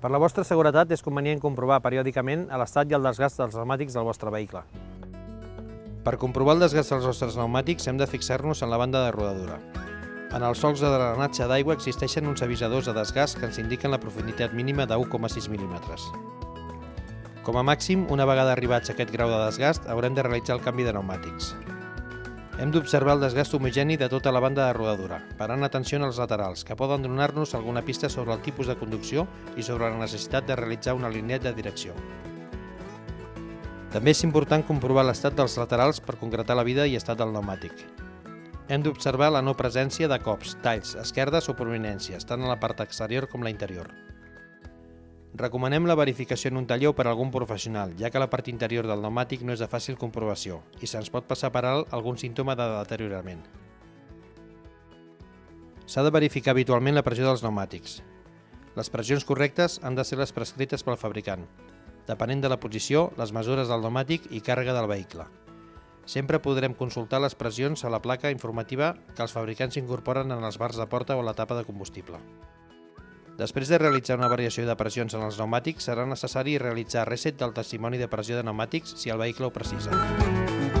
Per la vostra seguretat és convenient comprovar periòdicament l'estat i el desgast dels pneumàtics del vostre vehicle. Per comprovar el desgast dels nostres pneumàtics hem de fixar-nos en la banda de rodadura. En els solcs de drenatge d'aigua existeixen uns avisadors de desgast que ens indiquen la profunditat mínima de 1,6 mil·límetres. Com a màxim, una vegada arribats a aquest grau de desgast, haurem de realitzar el canvi de pneumàtics. Hem d'observar el desgast homogeni de tota la banda de rodadura, parant atenció als laterals, que poden donar-nos alguna pista sobre el tipus de conducció i sobre la necessitat de realitzar un alineat de direcció. També és important comprovar l'estat dels laterals per concretar la vida i estat del pneumàtic. Hem d'observar la no presència de cops, talls, esquerdes o prominències, tant a la part exterior com la interior. Recomanem la verificació en un taller o per algun professional, ja que la part interior del pneumàtic no és de fàcil comprovació i se'ns pot passar per alt algun símptoma de deteriorament. S'ha de verificar habitualment la pressió dels pneumàtics. Les pressions correctes han de ser les prescrites pel fabricant, depenent de la posició, les mesures del pneumàtic i càrrega del vehicle. Sempre podrem consultar les pressions a la placa informativa que els fabricants incorporen en els bars de porta o a la tapa de combustible. Després de realitzar una variació de pressions en els pneumàtics, serà necessari realitzar reset del testimoni de pressió de pneumàtics si el vehicle ho precisa.